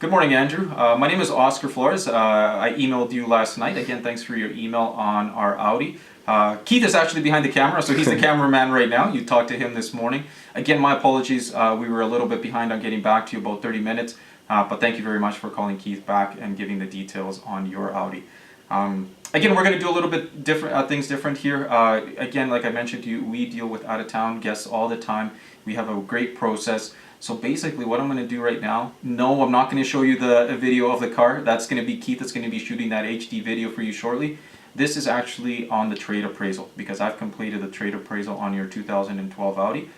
Good morning, Andrew. My name is Oscar Flores. I emailed you last night. Again, thanks for your email on our Audi. Keith is actually behind the camera, so he's the cameraman right now. You talked to him this morning. Again, my apologies. We were a little bit behind on getting back to you, about 30 minutes. But thank you very much for calling Keith back and giving the details on your Audi. Again, we're going to do a little bit different things different here. Again, like I mentioned to you, we deal with out-of-town guests all the time. We have a great process. So basically what I'm going to do right now, no, I'm not going to show you the video of the car. That's going to be Keith that's going to be shooting that HD video for you shortly. This is actually on the trade appraisal because I've completed the trade appraisal on your 2012 Audi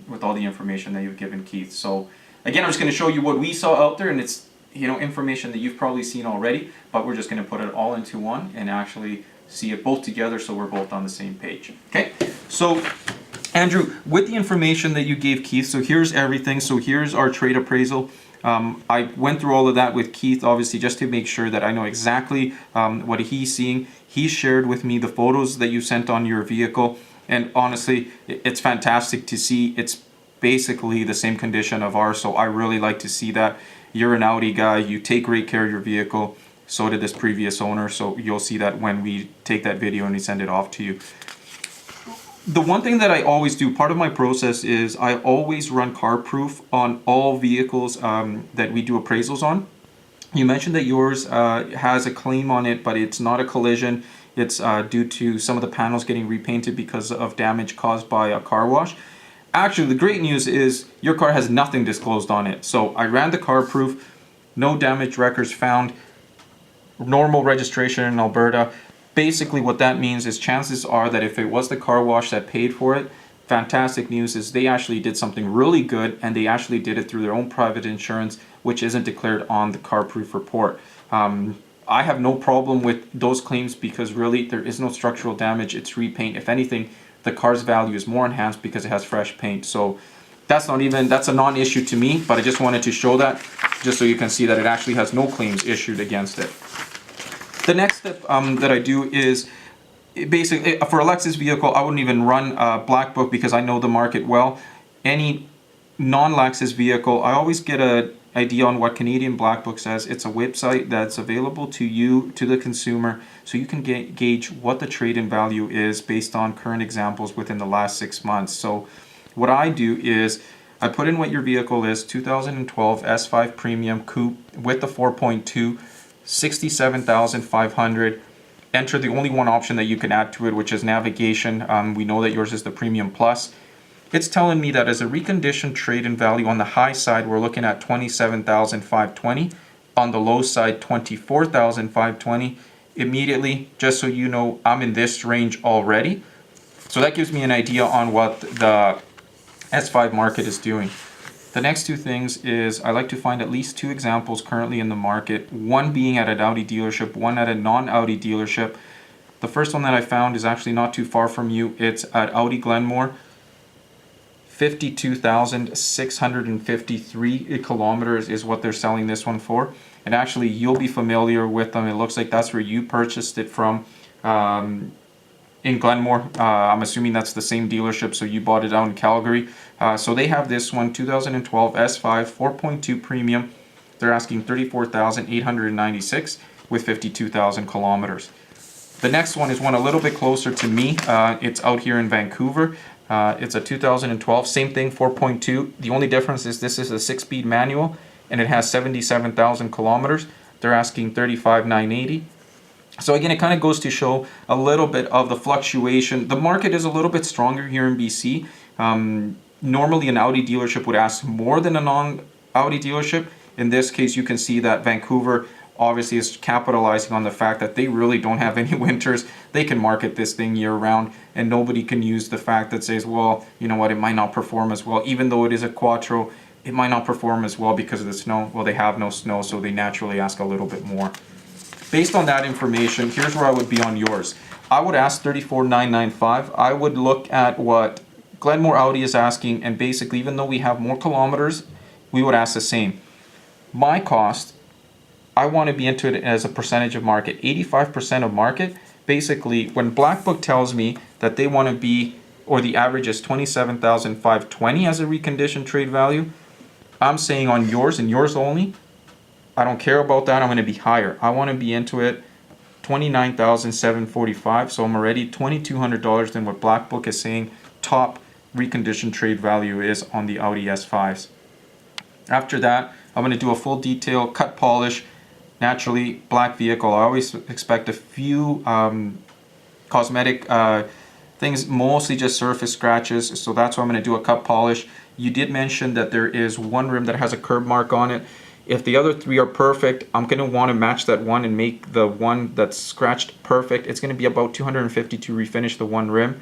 with all the information that you've given Keith. So again, I'm just going to show you what we saw out there, and it's information that you've probably seen already, but we're just going to put it all into one and actually see it both together so we're both on the same page. Okay, so Andrew, with the information that you gave Keith, so here's everything. So here's our trade appraisal. I went through all of that with Keith, obviously, just to make sure that I know exactly what he's seeing. He shared with me the photos that you sent on your vehicle, and honestly, it's fantastic to see. It's basically the same condition of ours, so I really like to see that. You're an Audi guy, you take great care of your vehicle, so did this previous owner, so you'll see that when we take that video and we send it off to you. The one thing that I always do, part of my process is I always run car proof on all vehicles that we do appraisals on. You mentioned that yours has a claim on it, but it's not a collision. It's due to some of the panels getting repainted because of damage caused by a car wash. Actually, the great news is your car has nothing disclosed on it. So I ran the car proof, no damage records found, normal registration in Alberta. Basically what that means is chances are that if it was the car wash that paid for it, fantastic news is they actually did something really good, and they actually did it through their own private insurance, which isn't declared on the car proof report. I have no problem with those claims because really there is no structural damage. It's repaint. If anything, the car's value is more enhanced because it has fresh paint. So that's a non-issue to me, but I just wanted to show that just so you can see that it actually has no claims issued against it. The next step that I do is basically for a Lexus vehicle, I wouldn't even run Black Book because I know the market well. Any non-Lexus vehicle, I always get an idea on what Canadian Black Book says. It's a website that's available to you, to the consumer, so you can gauge what the trade-in value is based on current examples within the last 6 months. So what I do is I put in what your vehicle is, 2012 S5 Premium Coupe with the 4.2, 67,500. Enter the only one option that you can add to it, which is navigation. We know that yours is the Premium Plus. It's telling me that as a reconditioned trade-in value on the high side, we're looking at 27,520. On the low side, 24,520. Immediately, just so you know, I'm in this range already. So that gives me an idea on what the S5 market is doing. The next two things is I like to find at least two examples currently in the market, one being at an Audi dealership, one at a non-Audi dealership. The first one that I found is actually not too far from you. It's at Audi Glenmore, 52,653 kilometers is what they're selling this one for. And actually, you'll be familiar with them. It looks like that's where you purchased it from. In Glenmore, I'm assuming that's the same dealership, so you bought it out in Calgary. So they have this one, 2012 S5 4.2 Premium. They're asking 34,896 with 52,000 kilometers. The next one is one a little bit closer to me. It's out here in Vancouver. It's a 2012, same thing, 4.2. The only difference is this is a 6-speed manual, and it has 77,000 kilometers. They're asking 35,980. So again, it kind of goes to show a little bit of the fluctuation. The market is a little bit stronger here in BC. Normally an Audi dealership would ask more than a non-Audi dealership. In this case, you can see that Vancouver obviously is capitalizing on the fact that they really don't have any winters. They can market this thing year round, and nobody can use the fact that says, well, you know what, it might not perform as well. Even though it is a Quattro, it might not perform as well because of the snow. Well, they have no snow, so they naturally ask a little bit more. Based on that information, here's where I would be on yours. I would ask 34,995. I would look at what Glenmore Audi is asking, and basically, even though we have more kilometers, we would ask the same. My cost, I want to be into it as a percentage of market, 85% of market. Basically, when Black Book tells me that they want to be, or the average is 27,520 as a reconditioned trade value, I'm saying on yours and yours only, I don't care about that. I'm going to be higher. I want to be into it. $29,745. So I'm already $2,200 than what Black Book is saying top reconditioned trade value is on the Audi S5s. After that, I'm going to do a full detail cut polish. Naturally, black vehicle. I always expect a few cosmetic things, mostly just surface scratches. So that's why I'm going to do a cut polish. You did mention that there is one rim that has a curb mark on it. If the other three are perfect, I'm going to want to match that one and make the one that's scratched perfect. It's going to be about $250 to refinish the one rim.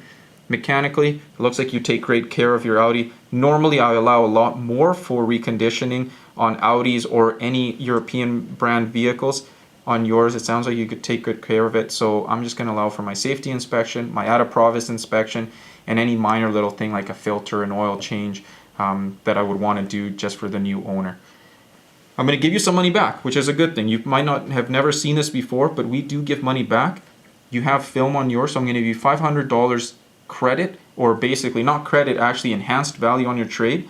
Mechanically, it looks like you take great care of your Audi. Normally, I allow a lot more for reconditioning on Audis or any European brand vehicles. On yours, it sounds like you could take good care of it. So I'm just going to allow for my safety inspection, my out of province inspection, and any minor little thing like a filter and oil change that I would want to do just for the new owner. I'm going to give you some money back, which is a good thing. You might not have never seen this before, but we do give money back. You have film on yours, so I'm going to give you $500 credit, or basically not credit, actually enhanced value on your trade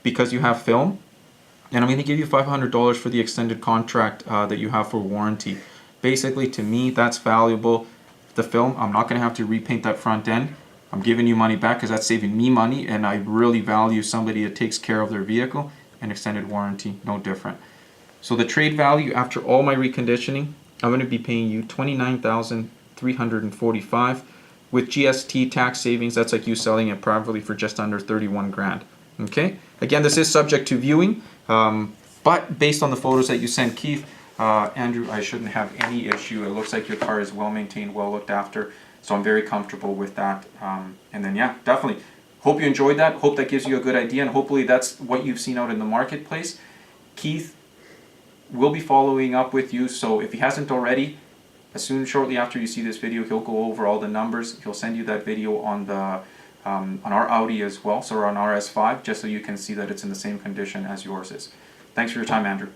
because you have film. And I'm going to give you $500 for the extended contract that you have for warranty. Basically, to me, that's valuable. The film, I'm not going to have to repaint that front end. I'm giving you money back because that's saving me money, and I really value somebody that takes care of their vehicle. And extended warranty, no different. So the trade value after all my reconditioning, I'm going to be paying you $29,345 with GST tax savings. That's like you selling it privately for just under 31 grand. Okay. Again, this is subject to viewing, but based on the photos that you sent Keith, Andrew, I shouldn't have any issue. It looks like your car is well maintained, well looked after. So I'm very comfortable with that. And then yeah, definitely. Hope you enjoyed that. Hope that gives you a good idea, and hopefully that's what you've seen out in the marketplace. Keith will be following up with you, so if he hasn't already, shortly after you see this video, he'll go over all the numbers. He'll send you that video on the on our Audi as well, so on our S5, just so you can see that it's in the same condition as yours is. Thanks for your time, Andrew.